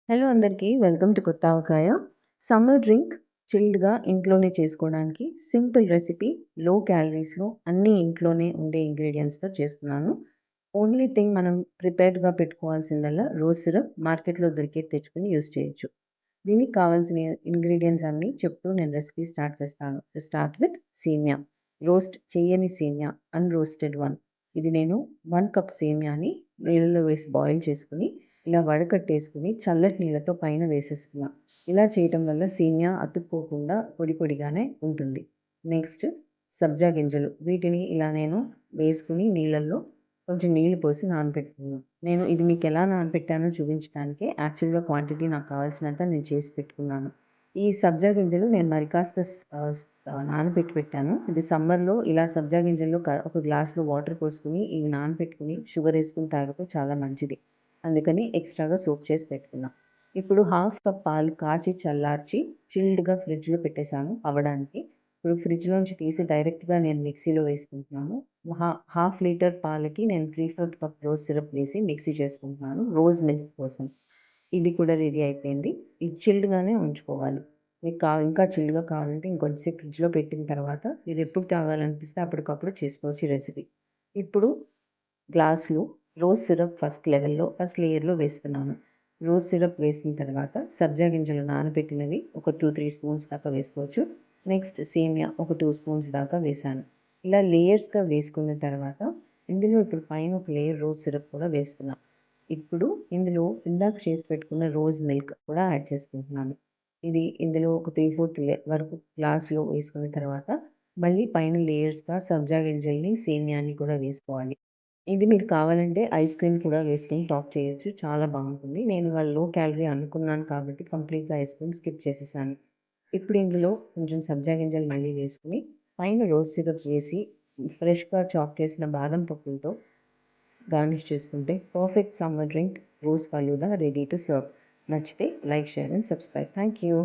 Hello అందరికీ. Welcome to కొత్త ఆవకాయ. Summer drink చిల్డ్‌గా ఇంట్లోనే చేసుకోవడానికి సింపుల్ రెసిపీ, లో క్యాలరీస్‌లో అన్నీ ఇంట్లోనే ఉండే ఇంగ్రీడియెంట్స్‌తో చేస్తున్నాను. ఓన్లీ థింగ్ మనం ప్రిపేర్డ్‌గా పెట్టుకోవాల్సిందల్లా రోజ్ సిరప్ మార్కెట్‌లో దొరికేది తెచ్చుకొని యూజ్ చేయొచ్చు. దీనికి కావాల్సిన ఇంగ్రీడియెంట్స్ అన్నీ చెప్తూ నేను రెసిపీ స్టార్ట్ చేస్తాను. టు స్టార్ట్ విత్ సేమియా. రోస్ట్ చెయ్యని సేమియా అన్‌రోస్టెడ్ వన్. ఇది నేను 1 కప్ సేమియాని నీళ్ళలో వేసి బాయిల్ చేసుకొని ఇలా వడకట్టేసుకొని చల్లటి నీళ్ళతో పైన వేసేస్తున్నా. ఇలా చేయటం వల్ల సేమియా అతుక్కోకుండా పొడి పొడిగానే ఉంటుంది. నెక్స్ట్ సబ్జా గింజలు. వీటిని ఇలా నేను వేసుకొని నీళ్ళల్లో కొంచెం నీళ్లు పోసి నానబెట్టుకున్నాను. నేను ఇది మీకెలా నానబెట్టానో చూపించడానికే యాక్చువల్‌గా క్వాంటిటీ నాకు కావాల్సినంత నేను చేసి పెట్టుకున్నాను. ఈ సబ్జా గింజలు నేను మరి కాస్త నానబెట్టి పెట్టాను. ఇది సమ్మర్‌లో ఇలా సబ్జా గింజల్లో ఒక గ్లాస్‌లో వాటర్ పోసుకొని ఇవి నానబెట్టుకొని షుగర్ ఏసుకొని తాగితే చాలా మంచిది. అందుకని ఎక్స్‌ట్రాగా సోక్ చేసి పెట్టుకున్నా. ఇప్పుడు హాఫ్ కప్ పాలు కాచి చల్లార్చి చిల్డ్‌గా ఫ్రిడ్జ్‌లో పెట్టేసాను అవ్వడానికి. ఇప్పుడు ఫ్రిడ్జ్‌లోంచి తీసి డైరెక్ట్‌గా నేను మిక్సీలో వేసుకుంటున్నాను. హాఫ్ లీటర్ పాలకి నేను 3/4 కప్ రోజ్ సిరప్ వేసి మిక్సీ చేసుకుంటున్నాను రోజ్ మిల్క్ కోసం. ఇది కూడా రెడీ అయిపోయింది. ఇది చిల్డ్‌గానే ఉంచుకోవాలి. మీకు ఇంకా చిల్డ్‌గా కావాలంటే ఇంకొంచెం సేపు ఫ్రిడ్జ్‌లో పెట్టిన తర్వాత మీరు ఎప్పుడు తాగాలనిపిస్తే అప్పటికప్పుడు చేసుకోవచ్చు ఈ రెసిపీ. ఇప్పుడు గ్లాస్‌లో రోజ్ సిరప్ ఫస్ట్ లేయర్‌లో వేస్తున్నాను. రోజ్ సిరప్ వేసిన తర్వాత సబ్జా గింజలు నానబెట్టినవి ఒక 2, 3 స్పూన్స్ దాకా వేసుకోవచ్చు. నెక్స్ట్ సేమియా ఒక 2 స్పూన్స్ దాకా వేశాను. ఇలా లేయర్స్‌గా వేసుకున్న తర్వాత ఇందులో ఇప్పుడు పైన ఒక లేయర్ రోజ్ సిరప్ కూడా వేస్తున్నా. ఇప్పుడు ఇందులో ఇందాక చేసి పెట్టుకున్న రోజ్ మిల్క్ కూడా యాడ్ చేసుకుంటున్నాను. ఇది ఇందులో ఒక 3/4 వరకు గ్లాస్‌లో వేసుకున్న తర్వాత మళ్ళీ పైన లేయర్స్‌గా సబ్జా గింజల్ని, సేమియాని కూడా వేసుకోవాలి. ఇది మీరు కావాలంటే ఐస్ క్రీమ్ కూడా వేసుకొని టాప్ చేయొచ్చు. చాలా బాగుంటుంది. నేను ఇవాళ లో క్యాలరీ అనుకున్నాను కాబట్టి కంప్లీట్‌గా ఐస్ క్రీమ్ స్కిప్ చేసేసాను. ఇప్పుడు ఇందులో కొంచెం సబ్జా గింజలు మళ్ళీ వేసుకొని, పైన రోజ్ సిరప్ వేసి, ఫ్రెష్‌గా చాప్ చేసిన బాదం పప్పులతో గార్నిష్ చేసుకుంటే perfect summer drink rose falooda ready to serve. నచ్చితే like, share and subscribe. Thank you.